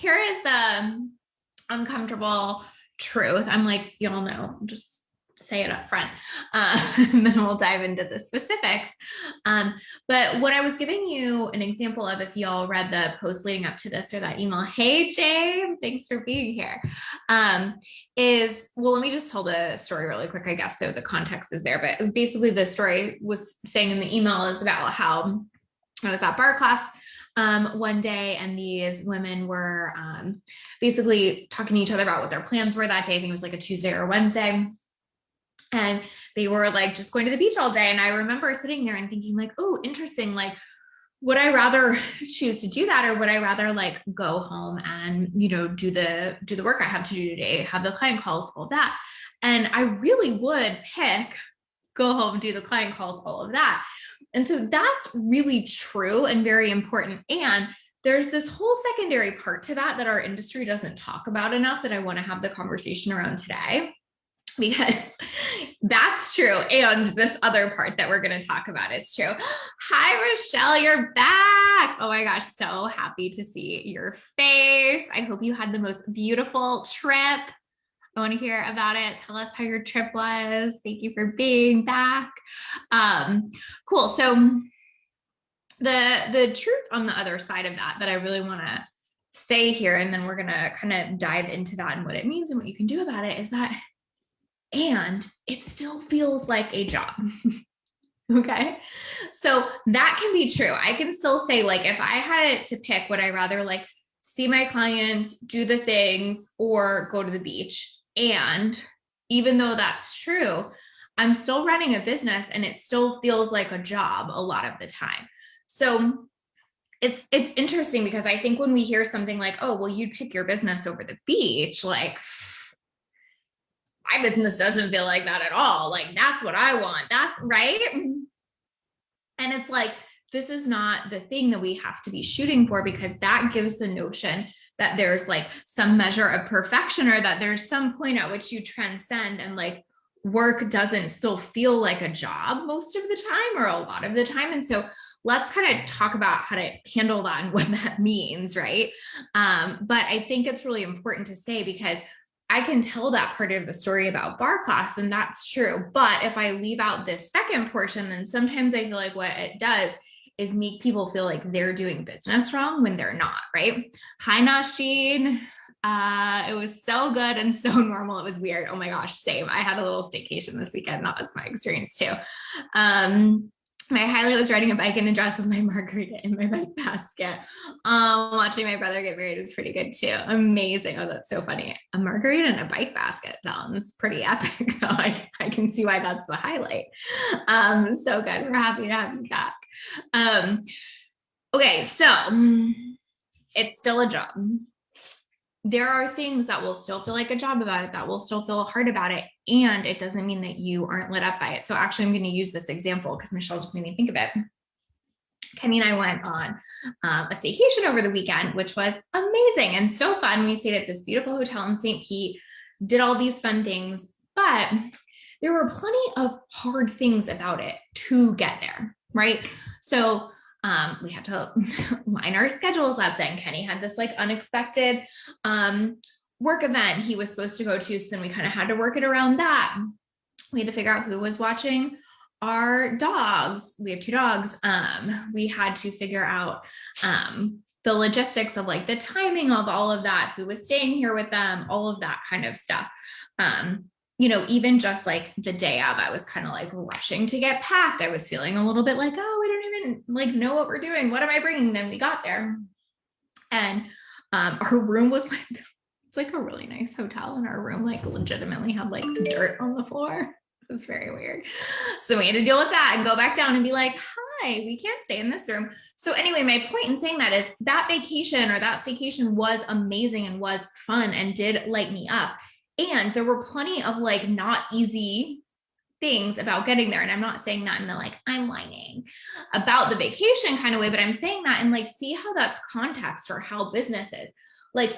here is the uncomfortable truth. I'm like, y'all know, just say it up front. And then we'll dive into the specifics. But what I was giving you an example of, if y'all read the post leading up to this or that email, hey, Jay, thanks for being here, well, let me just tell the story really quick, I guess, so the context is there. But basically the story was saying in the email is about how I was at Barre class one day, and these women were basically talking to each other about what their plans were that day. I think it was like a Tuesday or a Wednesday. And they were like just going to the beach all day. And I remember sitting there and thinking like, oh, interesting. Like, would I rather choose to do that, or would I rather like go home and, you know, do the work I have to do today, have the client calls, all of that. And I really would pick go home, do the client calls, all of that. And so that's really true and very important. And there's this whole secondary part to that our industry doesn't talk about enough, that I want to have the conversation around today, because that's true. And this other part that we're going to talk about is true. Hi, Rochelle, you're back. Oh my gosh, so happy to see your face. I hope you had the most beautiful trip. I want to hear about it. Tell us how your trip was. Thank you for being back. Cool. So the truth on the other side of that I really want to say here, and then we're going to kind of dive into that and what it means and what you can do about it, is that, and it still feels like a job. Okay. So that can be true. I can still say, like, if I had it to pick, would I rather like see my clients, do the things, or go to the beach? And even though that's true, I'm still running a business and it still feels like a job a lot of the time. So it's interesting, because I think when we hear something like, oh, well, you'd pick your business over the beach, like, my business doesn't feel like that at all. Like, that's what I want. That's right. And it's like, this is not the thing that we have to be shooting for, because that gives the notion that there's like some measure of perfection, or that there's some point at which you transcend, and like work doesn't still feel like a job most of the time, or a lot of the time. And so let's kind of talk about how to handle that and what that means, right? But I think it's really important to say, because I can tell that part of the story about Barre class, and that's true. But if I leave out this second portion, then sometimes I feel like what it does is make people feel like they're doing business wrong when they're not, right? Hi, Nasheen. It was so good and so normal. It was weird. Oh my gosh, same. I had a little staycation this weekend. That was my experience too. My highlight was riding a bike in a dress with my margarita in my bike basket. Watching my brother get married was pretty good too. Amazing. Oh, that's so funny. A margarita in a bike basket sounds pretty epic. So I can see why that's the highlight. So good. We're happy to have you back. Okay, so it's still a job. There are things that will still feel like a job about it, that will still feel hard about it. And it doesn't mean that you aren't lit up by it. So actually, I'm going to use this example because Michelle just made me think of it. Kenny and I went on a staycation over the weekend, which was amazing and so fun. We stayed at this beautiful hotel in St. Pete, did all these fun things, but there were plenty of hard things about it to get there, right? So we had to line our schedules up. Then Kenny had this like unexpected work event he was supposed to go to. So then we kind of had to work it around that. We had to figure out who was watching our dogs. We have 2 dogs. We had to figure out the logistics of like the timing of all of that, who was staying here with them, all of that kind of stuff. You know, even just like the day of, I was kind of like rushing to get packed. I was feeling a little bit like, oh, we don't even like know what we're doing. What am I bringing? Then we got there, and our room was like, it's like a really nice hotel, and our room like legitimately had like dirt on the floor. It was very weird. So we had to deal with that and go back down and be like, hi, we can't stay in this room. So anyway, my point in saying that is that vacation or that staycation was amazing and was fun and did light me up. And there were plenty of like not easy things about getting there. And I'm not saying that in the like, I'm whining about the vacation kind of way, but I'm saying that and like, see how that's context for how business is. Like,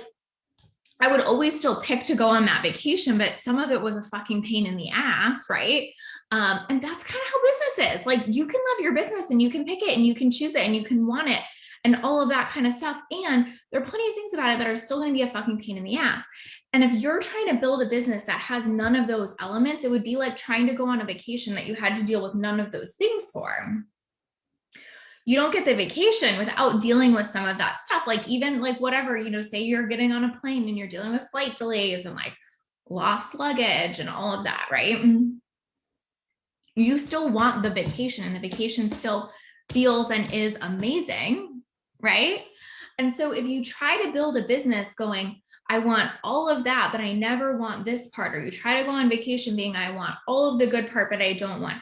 I would always still pick to go on that vacation, but some of it was a fucking pain in the ass, right? And that's kind of how business is. Like, you can love your business and you can pick it and you can choose it and you can want it. and all of that kind of stuff. And there are plenty of things about it that are still going to be a fucking pain in the ass. And if you're trying to build a business that has none of those elements, it would be like trying to go on a vacation that you had to deal with none of those things for. You don't get the vacation without dealing with some of that stuff. Like even like whatever, say you're getting on a plane and you're dealing with flight delays and like lost luggage and all of that, right? You still want the vacation, and the vacation still feels and is amazing, right? And so if you try to build a business going, I want all of that, but I never want this part, or you try to go on vacation being, I want all of the good part, but I don't want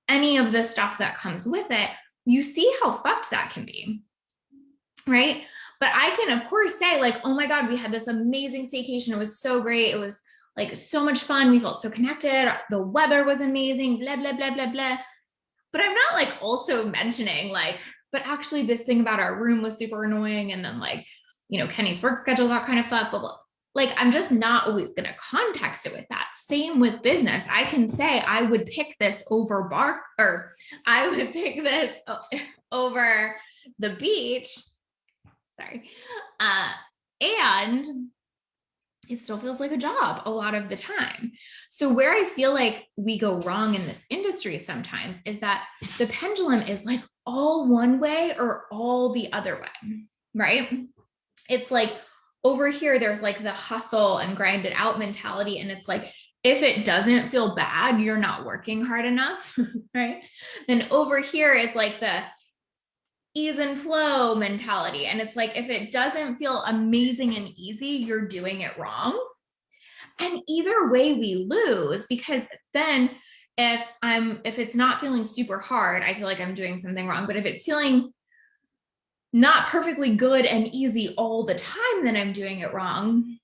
any of the stuff that comes with it, you see how fucked that can be, right? But I can, of course, say like, oh my God, we had this amazing staycation. It was so great. It was like so much fun. We felt so connected. The weather was amazing, blah, blah, blah, blah, blah. But I'm not like also mentioning like, but actually this thing about our room was super annoying. And then like, Kenny's work schedule got kind of fucked, blah, blah. Like, I'm just not always going to context it with that. Same with business. I can say I would pick this over Barre, or I would pick this over the beach. Sorry. And it still feels like a job a lot of the time. So where I feel like we go wrong in this industry sometimes is that the pendulum is like all one way or all the other way, right? It's like over here, there's like the hustle and grind it out mentality. And it's like, if it doesn't feel bad, you're not working hard enough, right? Then over here is like the ease and flow mentality. And it's like, if it doesn't feel amazing and easy, you're doing it wrong. And either way we lose, because then if it's not feeling super hard, I feel like I'm doing something wrong. But if it's feeling not perfectly good and easy all the time, then I'm doing it wrong.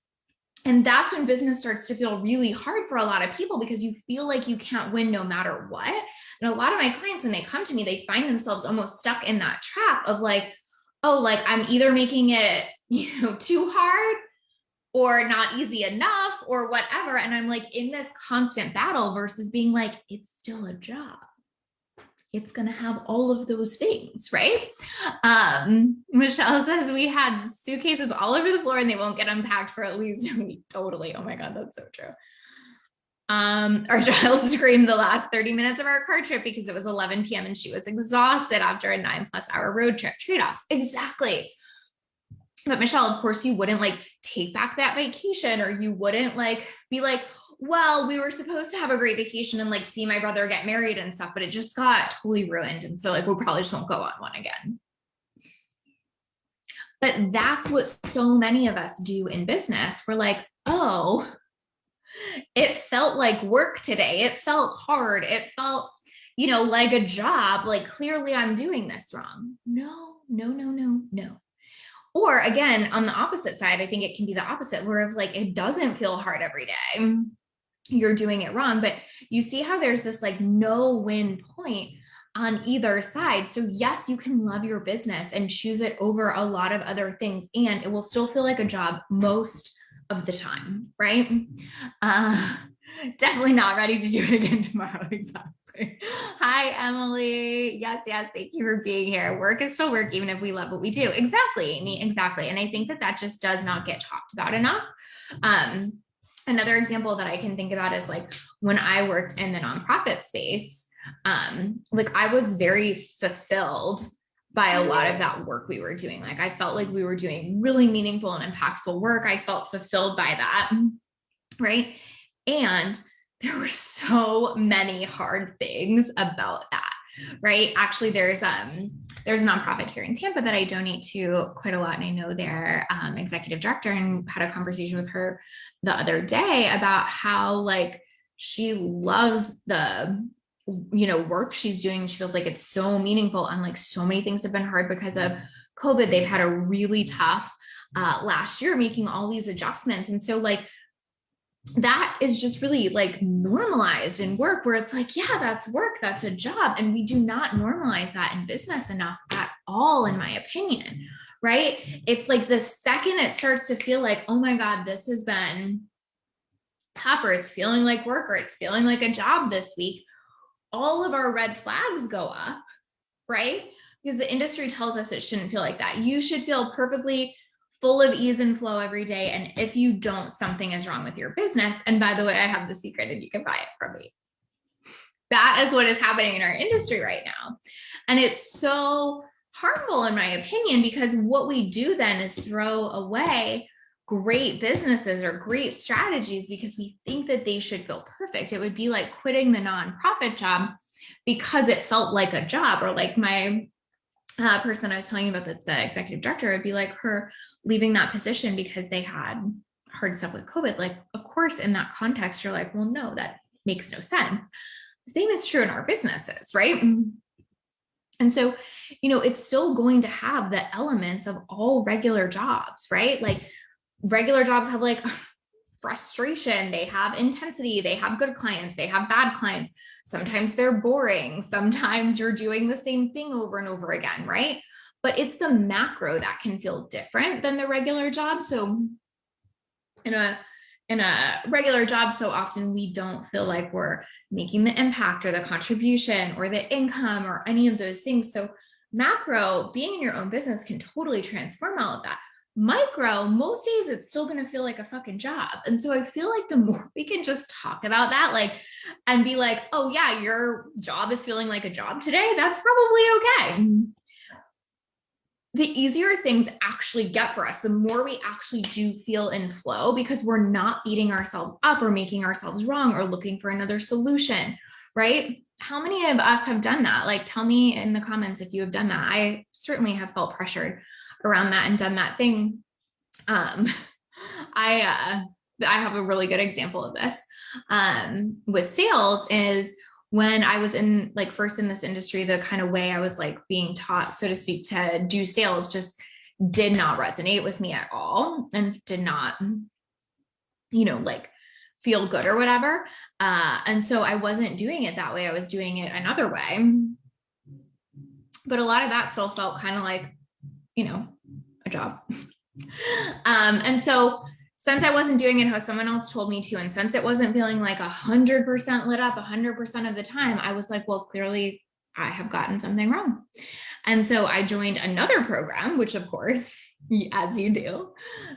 And that's when business starts to feel really hard for a lot of people, because you feel like you can't win no matter what. And a lot of my clients, when they come to me, they find themselves almost stuck in that trap of like, oh, like I'm either making it, too hard or not easy enough or whatever. And I'm like in this constant battle versus being like, it's still a job. It's going to have all of those things, right? Michelle says we had suitcases all over the floor and they won't get unpacked for at least a week. Totally. Oh my God, that's so true. Our child screamed the last 30 minutes of our car trip because it was 11 p.m. and she was exhausted after a 9+ hour road trip. Trade-offs. Exactly. But Michelle, of course, you wouldn't like take back that vacation, or you wouldn't like be like, well, we were supposed to have a great vacation and like see my brother get married and stuff, but it just got totally ruined. And so like, we probably just won't go on one again. But that's what so many of us do in business. We're like, oh, it felt like work today. It felt hard. It felt, like a job. Like clearly I'm doing this wrong. No, no, no, no, no. Or again, on the opposite side, I think it can be the opposite, where if like it doesn't feel hard every day, you're doing it wrong. But you see how there's this like no win point on either side. So yes, you can love your business and choose it over a lot of other things, and it will still feel like a job most of the time, right? Definitely not ready to do it again tomorrow. Exactly. Hi, Emily. Yes, thank you for being here. Work is still work, even if we love what we do. Exactly, Amy, exactly. And I think that just does not get talked about enough. Another example that I can think about is like when I worked in the nonprofit space, like I was very fulfilled by a lot of that work we were doing. Like I felt like we were doing really meaningful and impactful work. I felt fulfilled by that, right? And there were so many hard things about that, right? Actually, there's a nonprofit here in Tampa that I donate to quite a lot, and I know their executive director, and had a conversation with her the other day about how like she loves the work she's doing. She feels like it's so meaningful, and like so many things have been hard because of COVID. They've had a really tough last year making all these adjustments, and so like that is just really like normalized in work, where it's like, yeah, that's work, that's a job. And we do not normalize that in business enough at all, in my opinion, right? It's like the second it starts to feel like, oh my God, this has been tough, or it's feeling like work, or it's feeling like a job this week, all of our red flags go up, right? because the industry tells us it shouldn't feel like that. You should feel perfectly full of ease and flow every day. And if you don't, something is wrong with your business. And by the way, I have the secret and you can buy it from me. That is what is happening in our industry right now. And it's so harmful, in my opinion, because what we do then is throw away great businesses or great strategies because we think that they should feel perfect. It would be like quitting the nonprofit job because it felt like a job, or like my person I was telling you about, that's the executive director, it'd be like her leaving that position because they had hard stuff with COVID. Like, of course, in that context, you're like, well, no, that makes no sense. The same is true in our businesses, right? And so, it's still going to have the elements of all regular jobs, right? Like regular jobs have like frustration, they have intensity, they have good clients, they have bad clients. Sometimes they're boring. Sometimes you're doing the same thing over and over again, right? But it's the macro that can feel different than the regular job. So in a regular job, so often we don't feel like we're making the impact or the contribution or the income or any of those things. So macro, being in your own business, can totally transform all of that. Micro, most days it's still going to feel like a fucking job. And so I feel like the more we can just talk about that, like, and be like, oh yeah, your job is feeling like a job today, that's probably okay. The easier things actually get for us, the more we actually do feel in flow, because we're not beating ourselves up or making ourselves wrong or looking for another solution, right? How many of us have done that? Like, tell me in the comments if you have done that. I certainly have felt pressured around that and done that thing. I have a really good example of this with sales. Is when I was in, like, first in this industry, the kind of way I was like being taught, so to speak, to do sales just did not resonate with me at all, and did not, like, feel good or whatever. And so I wasn't doing it that way. I was doing it another way. But a lot of that still felt kind of like, a job. And so since I wasn't doing it how someone else told me to, and since it wasn't feeling like 100% lit up 100% of the time, I was like, well, clearly I have gotten something wrong. And so I joined another program, which of course, as you do,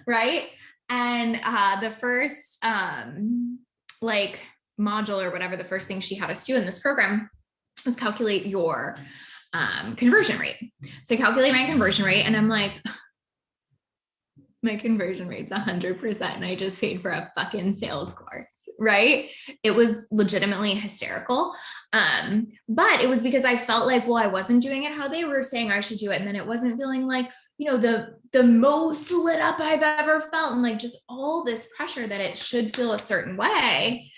right? And the first like module or whatever, the first thing she had us do in this program was calculate your conversion rate. So I calculate my conversion rate, and I'm like, my conversion rate's 100%, and I just paid for a fucking sales course, right? It was legitimately hysterical. But it was because I felt like, well, I wasn't doing it how they were saying I should do it. And then it wasn't feeling like, the most lit up I've ever felt, and like just all this pressure that it should feel a certain way.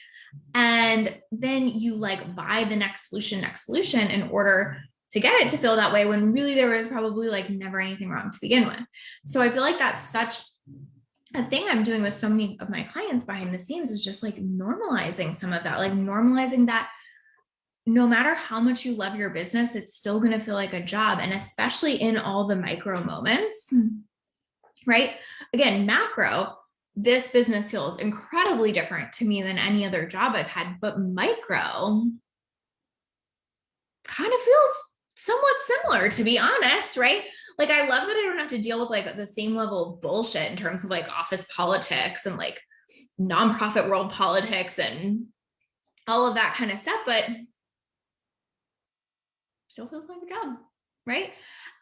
And then you like buy the next solution in order to get it to feel that way, when really there was probably like never anything wrong to begin with. So I feel like that's such a thing I'm doing with so many of my clients behind the scenes, is just like normalizing some of that, like normalizing that no matter how much you love your business, it's still going to feel like a job. And especially in all the micro moments, right? Again, macro, this business feels incredibly different to me than any other job I've had, but micro kind of feels somewhat similar, to be honest, right? Like, I love that I don't have to deal with like the same level of bullshit in terms of like office politics and like nonprofit world politics and all of that kind of stuff, but still feels like a job, right?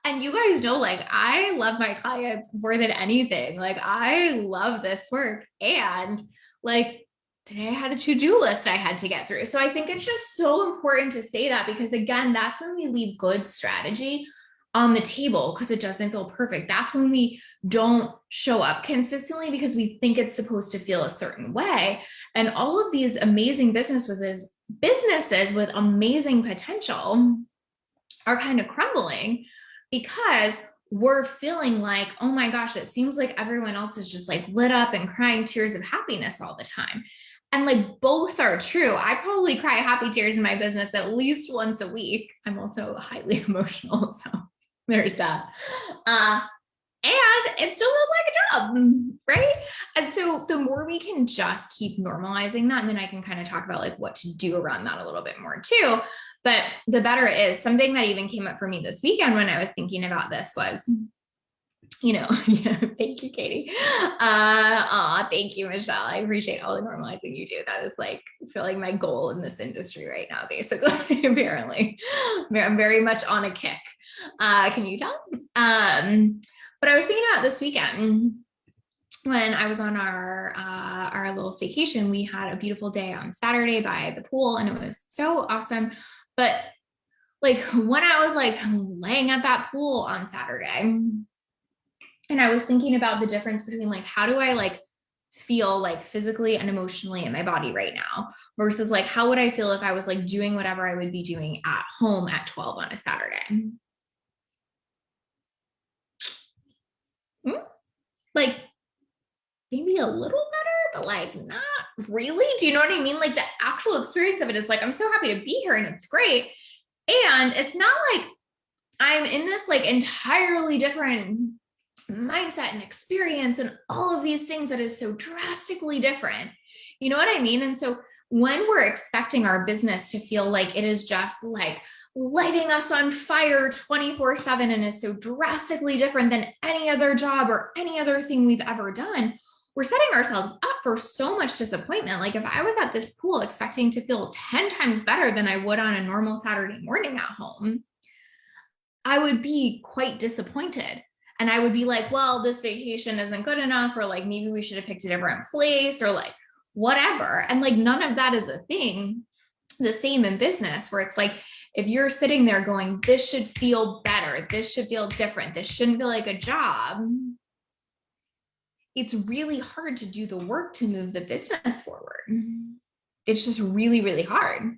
And you guys know, like, I love my clients more than anything. Like, I love this work. And like, today I had a to-do list I had to get through. So I think it's just so important to say that, because again, that's when we leave good strategy on the table, because it doesn't feel perfect. That's when we don't show up consistently because we think it's supposed to feel a certain way. And all of these amazing businesses with amazing potential are kind of crumbling because we're feeling like, oh my gosh, it seems like everyone else is just like lit up and crying tears of happiness all the time. And like, both are true. I probably cry happy tears in my business at least once a week. I'm also highly emotional, so there's that. And it still feels like a job, right? And so the more we can just keep normalizing that, and then I can kind of talk about like what to do around that a little bit more too. But the better it is. Something that even came up for me this weekend when I was thinking about this was, yeah, thank you, Katie. Thank you, Michelle. I appreciate all the normalizing you do. That is like, I feel like my goal in this industry right now, basically, apparently. I'm very much on a kick. Can you tell? But I was thinking about this weekend when I was on our little staycation. We had a beautiful day on Saturday by the pool, and it was so awesome. But like when I was like laying at that pool on Saturday, and I was thinking about the difference between like, how do I like feel like physically and emotionally in my body right now versus like, how would I feel if I was like doing whatever I would be doing at home at 12 on a Saturday? Like maybe a little better, but like not really. Do you know what I mean? Like the actual experience of it is like, I'm so happy to be here and it's great. And it's not like I'm in this like entirely different mindset and experience and all of these things that is so drastically different. You know what I mean? And so when we're expecting our business to feel like it is just like lighting us on fire 24/7 and is so drastically different than any other job or any other thing we've ever done, we're setting ourselves up for so much disappointment. Like if I was at this pool expecting to feel 10 times better than I would on a normal Saturday morning at home, I would be quite disappointed. And I would be like, well, this vacation isn't good enough, or like maybe we should have picked a different place, or like whatever. And like none of that is a thing. The same in business, where it's like, if you're sitting there going, this should feel better, this should feel different, this shouldn't feel like a job, it's really hard to do the work to move the business forward. It's just really, really hard,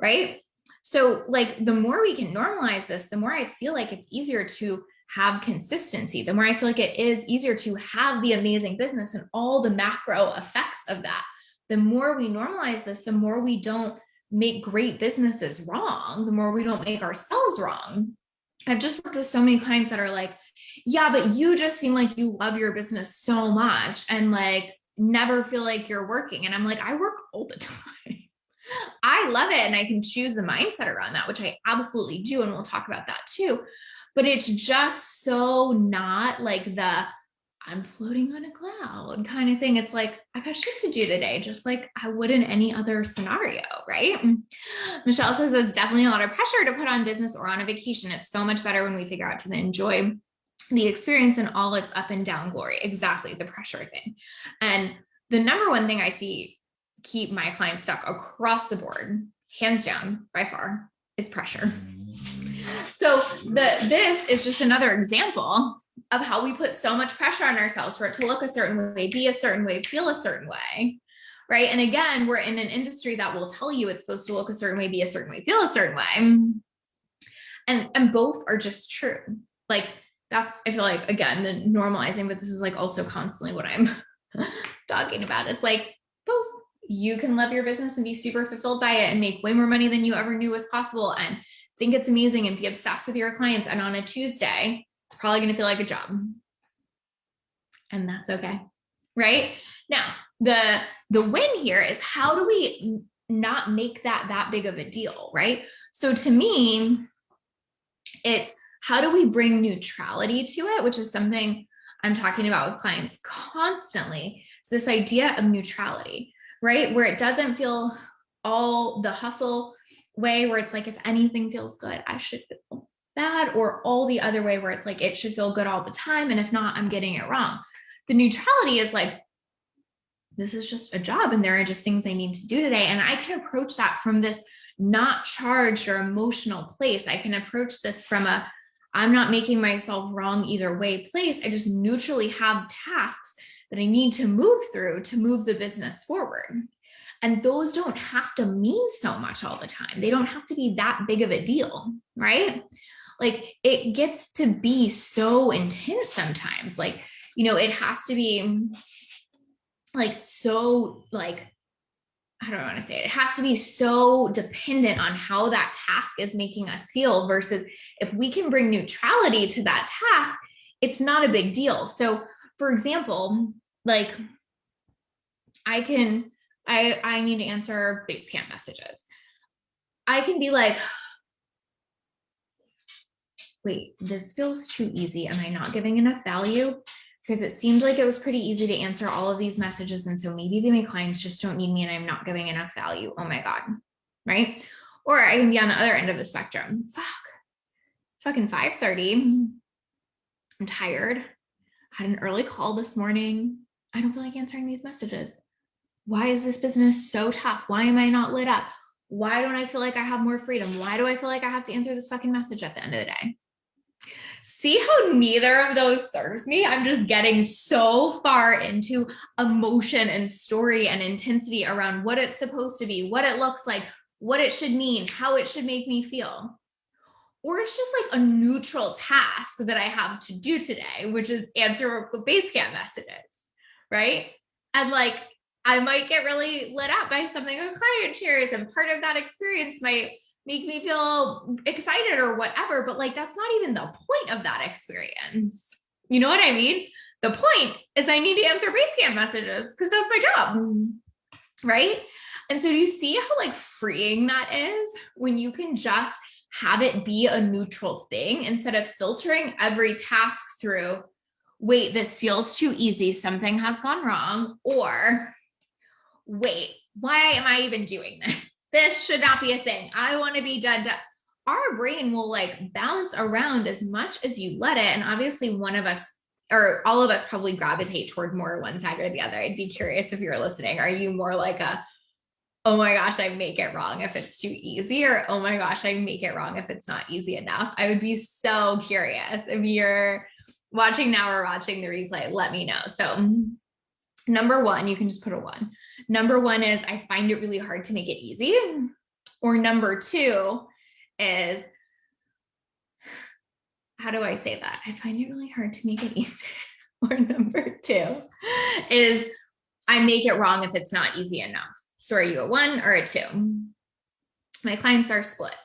right? So like the more we can normalize this, the more I feel like it's easier to have consistency, the more I feel like it is easier to have the amazing business and all the macro effects of that. The more we normalize this, the more we don't make great businesses wrong, the more we don't make ourselves wrong. I've just worked with so many clients that are like, yeah, but you just seem like you love your business so much and like never feel like you're working. And I'm like, I work all the time. I love it. And I can choose the mindset around that, which I absolutely do. And we'll talk about that too. But it's just so not like the I'm floating on a cloud kind of thing. It's like, I got shit to do today, just like I would in any other scenario, right? Michelle says it's definitely a lot of pressure to put on business or on a vacation. It's so much better when we figure out to enjoy the experience and all its up and down glory. Exactly, the pressure thing. And the number one thing I see keep my clients stuck across the board, hands down, by far, is pressure. So this is just another example of how we put so much pressure on ourselves for it to look a certain way, be a certain way, feel a certain way, right? And again, we're in an industry that will tell you it's supposed to look a certain way, be a certain way, feel a certain way. And both are just true. Like that's, I feel like, again, the normalizing, but this is like also constantly what I'm talking about is like both. You can love your business and be super fulfilled by it and make way more money than you ever knew was possible and think it's amazing and be obsessed with your clients. And on a Tuesday, it's probably going to feel like a job. And that's okay. Right? Now, the win here is how do we not make that big of a deal, right? So to me, it's how do we bring neutrality to it, which is something I'm talking about with clients constantly. It's this idea of neutrality, right? Where it doesn't feel all the hustle way, where it's like, if anything feels good, I should feel bad, or all the other way where it's like, it should feel good all the time. And if not, I'm getting it wrong. The neutrality is like, this is just a job and there are just things I need to do today. And I can approach that from this not charged or emotional place. I can approach this from a, I'm not making myself wrong either way place. I just neutrally have tasks that I need to move through to move the business forward. And those don't have to mean so much all the time. They don't have to be that big of a deal, right? Like it gets to be so intense sometimes. Like, it has to be like so like, I don't want to say it. It has to be so dependent on how that task is making us feel versus if we can bring neutrality to that task, it's not a big deal. So for example, like I need to answer Basecamp messages. I can be like, wait, this feels too easy. Am I not giving enough value? Because it seemed like it was pretty easy to answer all of these messages. And so maybe my clients just don't need me and I'm not giving enough value. Oh my God. Right. Or I can be on the other end of the spectrum. Fuck. It's fucking 5:30. I'm tired. I had an early call this morning. I don't feel like answering these messages. Why is this business so tough? Why am I not lit up? Why don't I feel like I have more freedom? Why do I feel like I have to answer this fucking message at the end of the day? See how neither of those serves me? I'm just getting so far into emotion and story and intensity around what it's supposed to be, what it looks like, what it should mean, how it should make me feel. Or it's just like a neutral task that I have to do today, which is answer Basecamp messages, right? And like, I might get really lit up by something a client shares, and part of that experience might make me feel excited or whatever, but like, that's not even the point of that experience. You know what I mean? The point is I need to answer Basecamp messages because that's my job, right? And so do you see how like freeing that is when you can just have it be a neutral thing instead of filtering every task through, wait, this feels too easy, something has gone wrong, or wait, why am I even doing this? This should not be a thing. I want to be done. Our brain will like bounce around as much as you let it. And obviously one of us or all of us probably gravitate toward more one side or the other. I'd be curious if you're listening. Are you more like a, oh my gosh, I make it wrong if it's too easy, or oh my gosh, I make it wrong if it's not easy enough? I would be so curious. If you're watching now or watching the replay, let me know. So number one, you can just put a 1. Number 1 is I find it really hard to make it easy. Or number 2 is, how do I say that? I find it really hard to make it easy. Or number 2 is I make it wrong if it's not easy enough. So are you a 1 or a 2? My clients are split,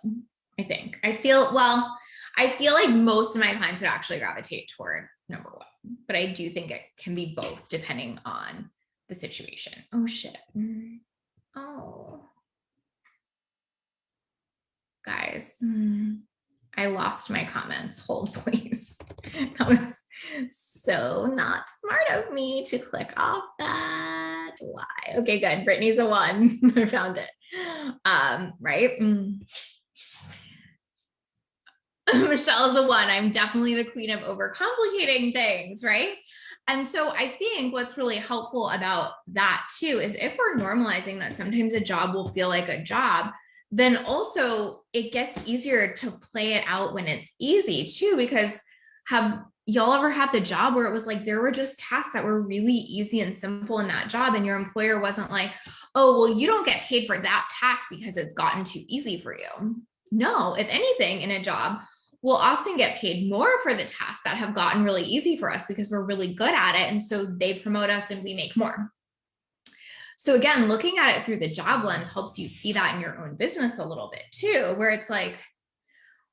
I think. I feel like most of my clients would actually gravitate toward number 1, but I do think it can be both depending on the situation. Oh shit. Oh. Guys, I lost my comments. Hold, please. That was so not smart of me to click off that. Why? Okay, good. Brittany's a 1. I found it. Right? Michelle's a 1. I'm definitely the queen of overcomplicating things, right? And so I think what's really helpful about that too is if we're normalizing that sometimes a job will feel like a job, then also it gets easier to play it out when it's easy too, because have y'all ever had the job where it was like there were just tasks that were really easy and simple in that job, and your employer wasn't like, oh, well, you don't get paid for that task because it's gotten too easy for you? No, if anything, in a job, we'll often get paid more for the tasks that have gotten really easy for us because we're really good at it. And so they promote us and we make more. So again, looking at it through the job lens helps you see that in your own business a little bit too, where it's like,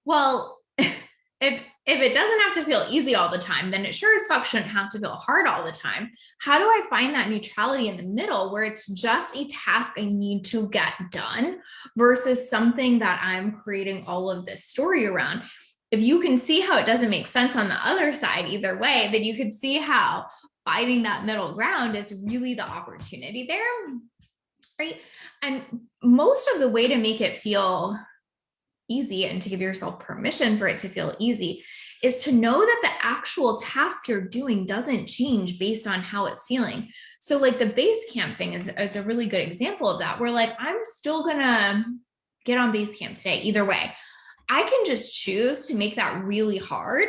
well, if it doesn't have to feel easy all the time, then it sure as fuck shouldn't have to feel hard all the time. How do I find that neutrality in the middle where it's just a task I need to get done versus something that I'm creating all of this story around? If you can see how it doesn't make sense on the other side either way, then you can see how finding that middle ground is really the opportunity there, right? And most of the way to make it feel easy and to give yourself permission for it to feel easy is to know that the actual task you're doing doesn't change based on how it's feeling. So like the Basecamp thing is a really good example of that, where like, I'm still gonna get on Basecamp today either way. I can just choose to make that really hard,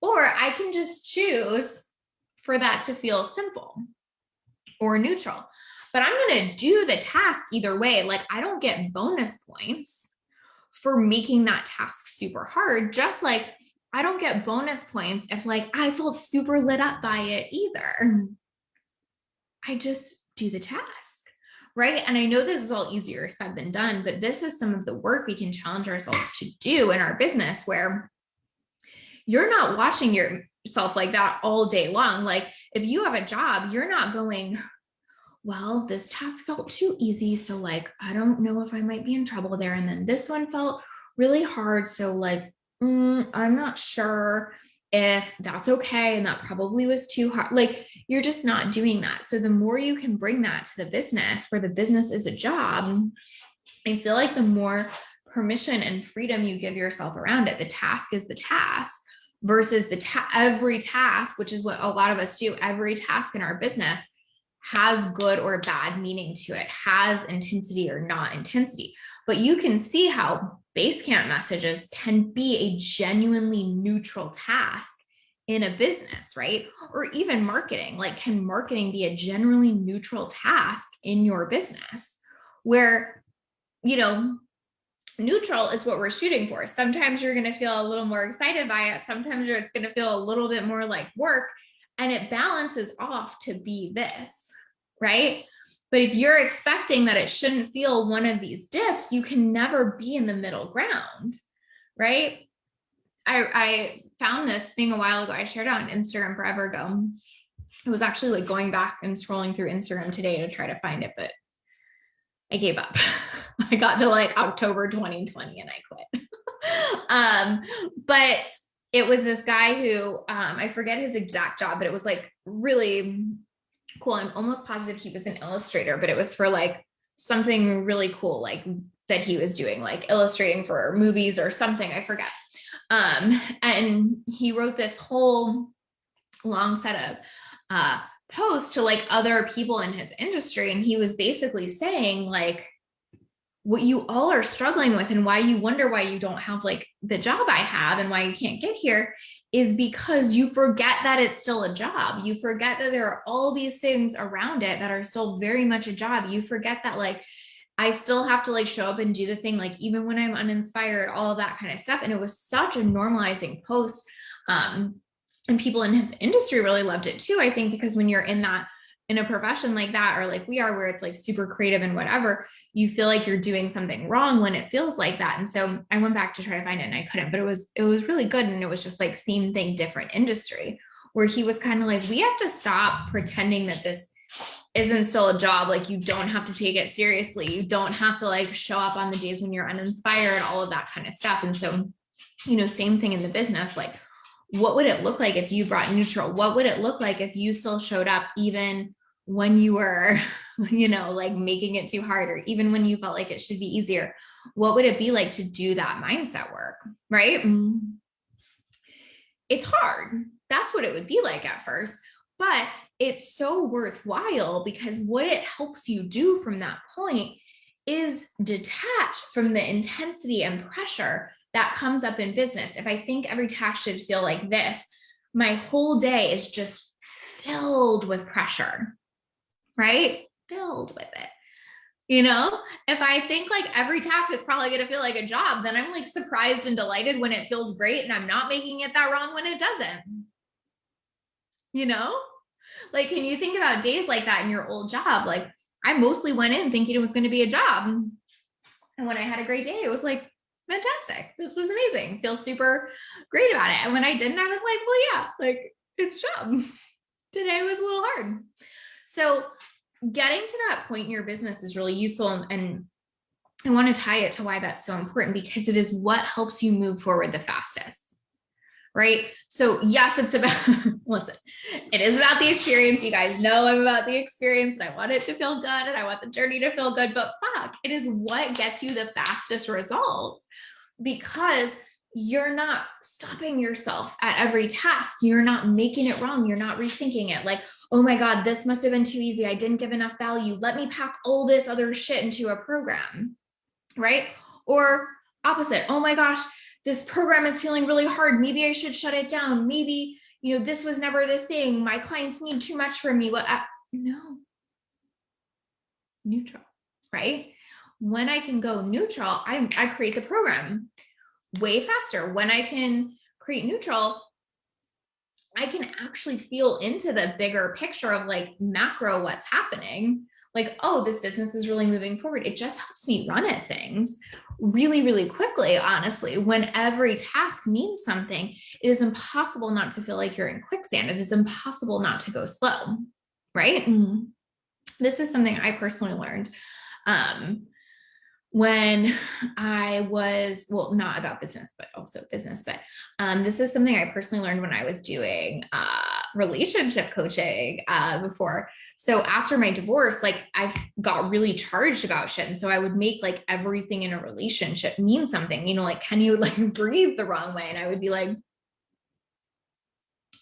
or I can just choose for that to feel simple or neutral. But I'm going to do the task either way. Like, I don't get bonus points for making that task super hard, just like I don't get bonus points if like I felt super lit up by it either. I just do the task. Right. And I know this is all easier said than done, but this is some of the work we can challenge ourselves to do in our business, where you're not watching yourself like that all day long. Like if you have a job, you're not going, well, this task felt too easy. So like, I don't know if I might be in trouble there. And then this one felt really hard. So like, I'm not sure if that's okay. And that probably was too hard. Like, you're just not doing that. So the more you can bring that to the business, where the business is a job, I feel like the more permission and freedom you give yourself around it, the task is the task versus every task, which is what a lot of us do. Every task in our business has good or bad meaning to it, has intensity or not intensity. But you can see how Basecamp messages can be a genuinely neutral task in a business, right? Or even marketing. Like, can marketing be a generally neutral task in your business where, neutral is what we're shooting for? Sometimes you're going to feel a little more excited by it. Sometimes it's going to feel a little bit more like work, and it balances off to be this, right? But if you're expecting that it shouldn't feel one of these dips, you can never be in the middle ground, right? I found this thing a while ago. I shared it on Instagram forever ago. It was actually like going back and scrolling through Instagram today to try to find it, but I gave up. I got to like October 2020 and I quit. But it was this guy who, I forget his exact job, but it was like really cool. I'm almost positive he was an illustrator, but it was for like something really cool, like that he was doing, like illustrating for movies or something. I forget. And he wrote this whole long set of posts to like other people in his industry. And he was basically saying like, what you all are struggling with and why you wonder why you don't have like the job I have and why you can't get here is because you forget that it's still a job. You forget that there are all these things around it that are still very much a job. You forget that like, I still have to like show up and do the thing, like even when I'm uninspired, all of that kind of stuff. And it was such a normalizing post. And people in his industry really loved it too, I think, because when you're in a profession like that, or like we are, where it's like super creative and whatever, you feel like you're doing something wrong when it feels like that. And so I went back to try to find it and I couldn't, but it was really good. And it was just like same thing, different industry, where he was kind of like, we have to stop pretending that this isn't still a job. Like, you don't have to take it seriously. You don't have to like show up on the days when you're uninspired, all of that kind of stuff. And so, same thing in the business. Like, what would it look like if you brought neutral? What would it look like if you still showed up even when you were, like making it too hard, or even when you felt like it should be easier? What would it be like to do that mindset work, right? It's hard. That's what it would be like at first, but it's so worthwhile, because what it helps you do from that point is detach from the intensity and pressure that comes up in business. If I think every task should feel like this, my whole day is just filled with pressure, right? Filled with it. If I think like every task is probably going to feel like a job, then I'm like surprised and delighted when it feels great, and I'm not making it that wrong when it doesn't. Like, can you think about days like that in your old job? Like, I mostly went in thinking it was going to be a job. And when I had a great day, it was like, fantastic. This was amazing. Feel super great about it. And when I didn't, I was like, well, yeah, like it's a job. Today was a little hard. So getting to that point in your business is really useful. And I want to tie it to why that's so important, because it is what helps you move forward the fastest. Right? So yes, it's about, listen, it is about the experience. You guys know I'm about the experience, and I want it to feel good, and I want the journey to feel good, but fuck, it is what gets you the fastest results, because you're not stopping yourself at every task. You're not making it wrong. You're not rethinking it. Like, oh my God, this must have been too easy. I didn't give enough value. Let me pack all this other shit into a program. Right? Or opposite. Oh my gosh, this program is feeling really hard. Maybe I should shut it down. Maybe, this was never the thing. My clients need too much from me. No. Neutral, right? When I can go neutral, I create the program way faster. When I can create neutral, I can actually feel into the bigger picture of like macro what's happening. Like, oh, this business is really moving forward. It just helps me run at things really, really quickly. Honestly, when every task means something, it is impossible not to feel like you're in quicksand. It is impossible not to go slow, right? this is something I personally learned when I was, well, not about business, but also business, but this is something I personally learned when I was doing relationship coaching before. So after my divorce, like I got really charged about shit. And so I would make like everything in a relationship mean something, you know, like, can you like breathe the wrong way? And I would be like,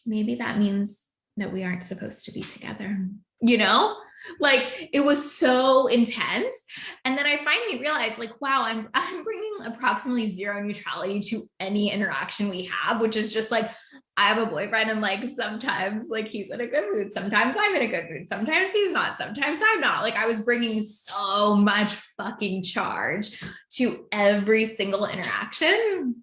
maybe that means that we aren't supposed to be together, you know? Like it was so intense. And then I finally realized like, wow, I'm bringing approximately zero neutrality to any interaction we have, which is just like, I have a boyfriend and like sometimes like he's in a good mood, sometimes I'm in a good mood, sometimes he's not, sometimes I'm not. Like I was bringing so much fucking charge to every single interaction,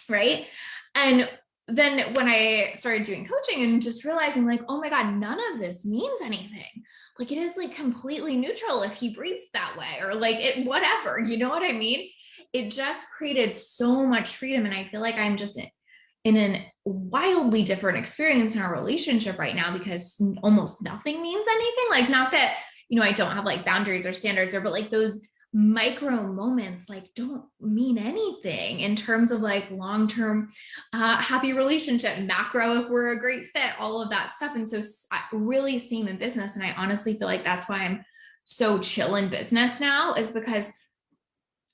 right? And then when I started doing coaching and just realizing like, oh my God, none of this means anything. Like it is like completely neutral if he breathes that way or like it, whatever, you know what I mean? It just created so much freedom. And I feel like I'm just in a wildly different experience in our relationship right now because almost nothing means anything. Like not that, you know, I don't have like boundaries or standards or, but like those micro moments like don't mean anything in terms of like long-term happy relationship, macro if we're a great fit, all of that stuff. And so really same in business. And I honestly feel like that's why I'm so chill in business now, is because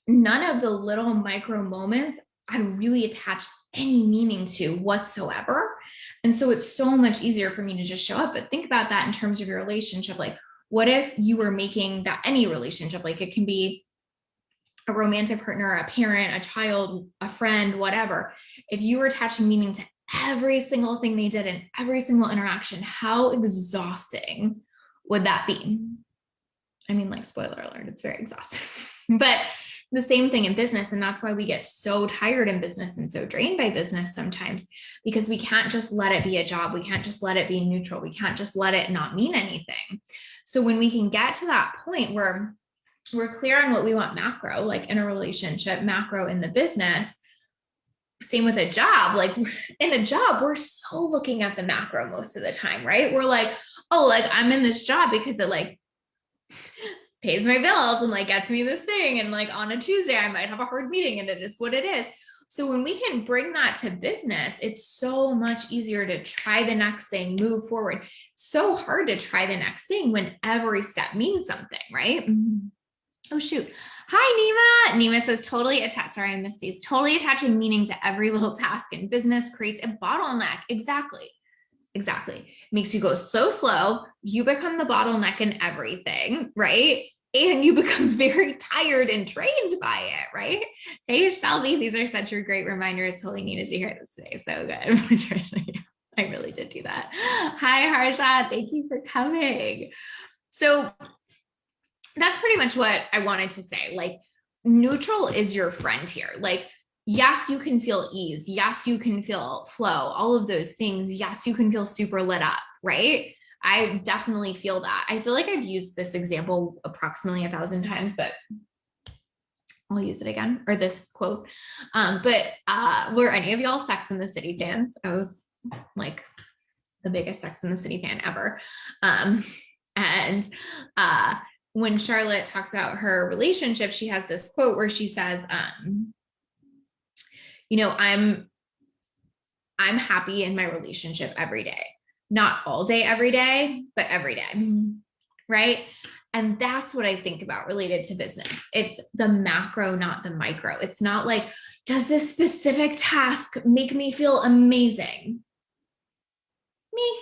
none of the little micro moments I really attach any meaning to whatsoever. And so it's so much easier for me to just show up. But think about that in terms of your relationship. Like, what if you were making that any relationship, like it can be a romantic partner, a parent, a child, a friend, whatever. If you were attaching meaning to every single thing they did in every single interaction, how exhausting would that be? I mean, like, spoiler alert, it's very exhausting. But the same thing in business. And that's why we get so tired in business and so drained by business sometimes, because we can't just let it be a job. We can't just let it be neutral. We can't just let it not mean anything. So when we can get to that point where we're clear on what we want macro, like in a relationship, macro in the business, same with a job. Like in a job, we're so looking at the macro most of the time, right? We're like, oh, like I'm in this job because it like pays my bills and like gets me this thing. And like on a Tuesday, I might have a hard meeting and it is what it is. So when we can bring that to business, it's so much easier to try the next thing, move forward. So hard to try the next thing when every step means something, right? Oh, shoot. Hi, Nima. Nima says totally attach. Sorry, I missed these. Totally attaching meaning to every little task in business creates a bottleneck. Exactly. Exactly. Makes you go so slow. You become the bottleneck in everything, right? And you become very tired and drained by it, right? Hey, Shelby, these are such your great reminders. Totally needed to hear this today. So good. I really did do that. Hi, Harsha. Thank you for coming. So that's pretty much what I wanted to say. Like, neutral is your friend here. Like, yes, you can feel ease. Yes, you can feel flow, all of those things. Yes, you can feel super lit up, right? I definitely feel that. I feel like I've used this example approximately 1,000 times, but I'll use it again, or this quote. But were any of y'all Sex and the City fans? I was like the biggest Sex and the City fan ever. And when Charlotte talks about her relationship, she has this quote where she says, you know, I'm happy in my relationship every day. Not all day, every day, but every day. Right. And that's what I think about related to business. It's the macro, not the micro. It's not like, does this specific task make me feel amazing? Me,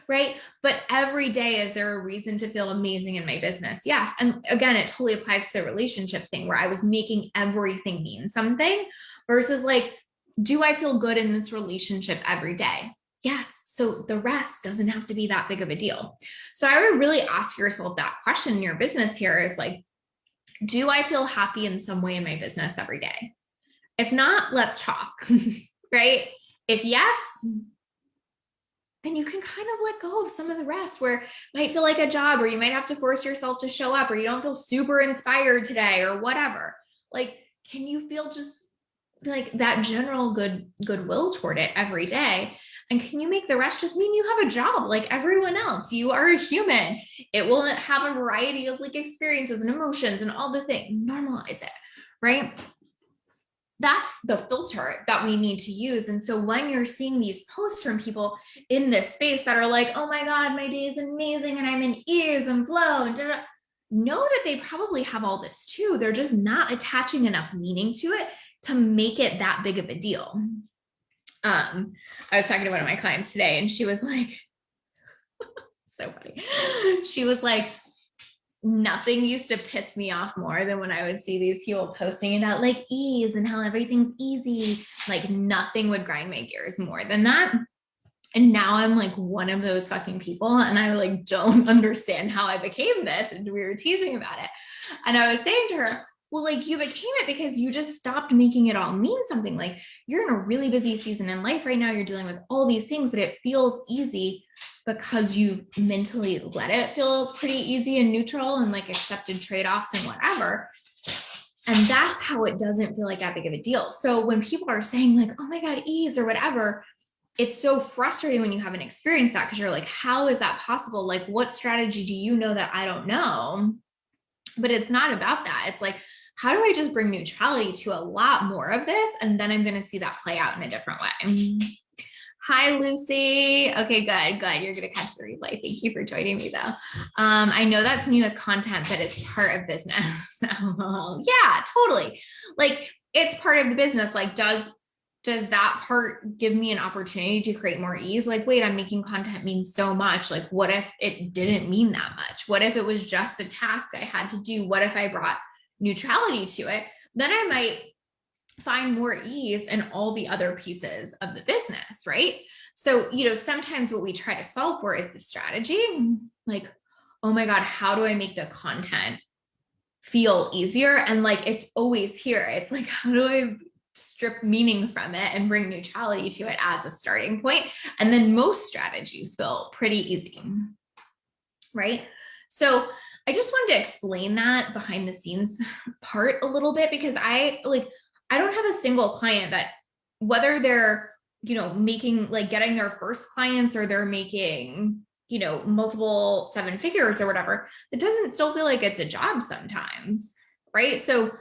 right? But every day, is there a reason to feel amazing in my business? Yes. And again, it totally applies to the relationship thing where I was making everything mean something versus like, do I feel good in this relationship every day? Yes. So the rest doesn't have to be that big of a deal. So I would really ask yourself that question in your business here is like, do I feel happy in some way in my business every day? If not, let's talk, right? If yes, then you can kind of let go of some of the rest where it might feel like a job, or you might have to force yourself to show up, or you don't feel super inspired today or whatever. Like, can you feel just like that general goodwill toward it every day? And can you make the rest just mean you have a job like everyone else? You are a human. It will have a variety of like experiences and emotions and all the things. Normalize it, right? That's the filter that we need to use. And so when you're seeing these posts from people in this space that are like, oh my God, my day is amazing and I'm in ease and flow and da-da, know that they probably have all this too. They're just not attaching enough meaning to it to make it that big of a deal. I was talking to one of my clients today and she was like, so funny. She was like, nothing used to piss me off more than when I would see these people posting about like ease and how everything's easy. Like nothing would grind my gears more than that. And now I'm like one of those fucking people. And I like don't understand how I became this. And we were teasing about it. And I was saying to her, well, like you became it because you just stopped making it all mean something. Like you're in a really busy season in life right now. You're dealing with all these things, but it feels easy because you've mentally let it feel pretty easy and neutral and like accepted trade-offs and whatever. And that's how it doesn't feel like that big of a deal. So when people are saying like, oh my God, ease or whatever, it's so frustrating when you haven't experienced that because you're like, how is that possible? Like, what strategy do you know that I don't know? But it's not about that. It's like, how do I just bring neutrality to a lot more of this? And then I'm going to see that play out in a different way. Hi, Lucy. Okay, good. You're going to catch the replay. Thank you for joining me, though. I know that's new with content, but it's part of business. Yeah, totally. Like, it's part of the business. Like, does that part give me an opportunity to create more ease? Like, wait, I'm making content mean so much. Like, what if it didn't mean that much? What if it was just a task I had to do? What if I brought neutrality to it? Then I might find more ease in all the other pieces of the business, right? So, sometimes what we try to solve for is the strategy. Like, oh my God, how do I make the content feel easier? And like, it's always here. It's like, how do I strip meaning from it and bring neutrality to it as a starting point? And then most strategies feel pretty easy, right? So I just wanted to explain that behind the scenes part a little bit, because I don't have a single client that, whether they're, making like getting their first clients or they're making, multiple 7 figures or whatever, it doesn't still feel like it's a job sometimes, right? So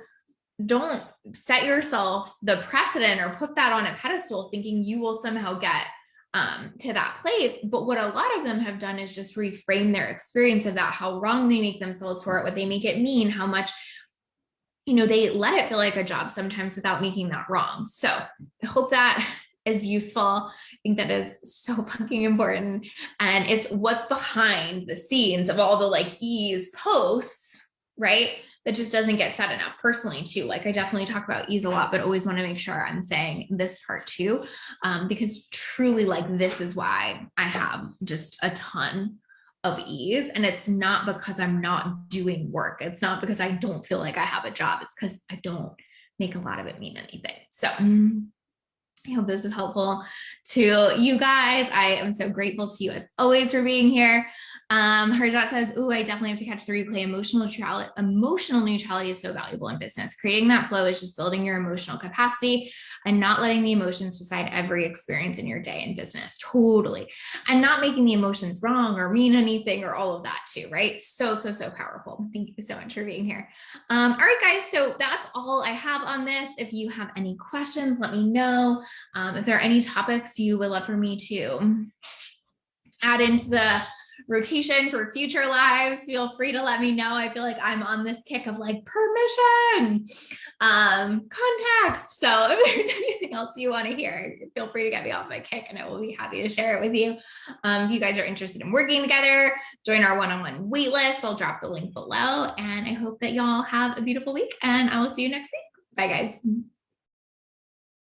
don't set yourself the precedent or put that on a pedestal thinking you will somehow get to that place. But what a lot of them have done is just reframe their experience of that, how wrong they make themselves for it, what they make it mean, how much, they let it feel like a job sometimes without making that wrong. So I hope that is useful. I think that is so fucking important. And it's what's behind the scenes of all the like ease posts, right? That just doesn't get said enough personally too. Like I definitely talk about ease a lot, but always want to make sure I'm saying this part too, because truly like this is why I have just a ton of ease. And it's not because I'm not doing work. It's not because I don't feel like I have a job. It's because I don't make a lot of it mean anything. So I hope this is helpful to you guys. I am so grateful to you as always for being here. Harjot says, "Ooh, I definitely have to catch the replay. Emotional neutrality is so valuable in business. Creating that flow is just building your emotional capacity and not letting the emotions decide every experience in your day in business." Totally. And not making the emotions wrong or mean anything or all of that too, right? So powerful. Thank you so much for being here. All right, guys. So that's all I have on this. If you have any questions, let me know. If there are any topics you would love for me to add into the rotation for future lives, feel free to let me know. I feel like I'm on this kick of like permission, context. So if there's anything else you want to hear, feel free to get me off my kick and I will be happy to share it with you. If you guys are interested in working together, join our one-on-one wait list. I'll drop the link below, and I hope that y'all have a beautiful week and I will see you next week. Bye guys.